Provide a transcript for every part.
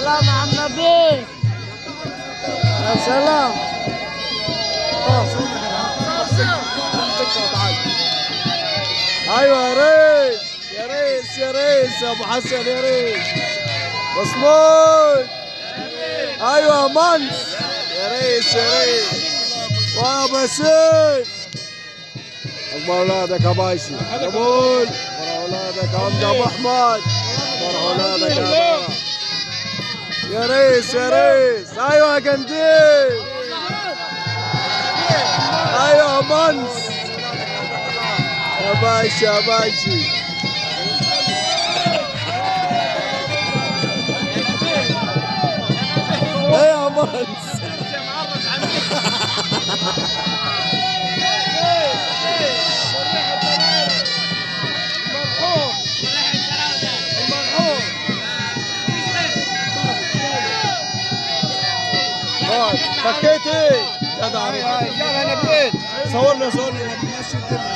سلام يا عم نبيل. يا سلام. ايوه يا ريس يا ريس يا ريس يا ابو حسن يا ريس مصمود. ايوه يا منس يا ريس يا ريس وابو سيف. اكبر اولادك يا باشا قبول. اكبر اولادك يا عمد ابو احمد. اكبر اولادك يا بابا. يا ريس يا ريس. ايوه يا قنديل. ايوه يا منس يا باشا يا باشا. ايه يا منس. فكيت ايه؟ جدع يلا نبيل صورنا ماشي الدنيا.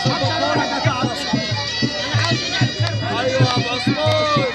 ايوه يا ابو عثمان.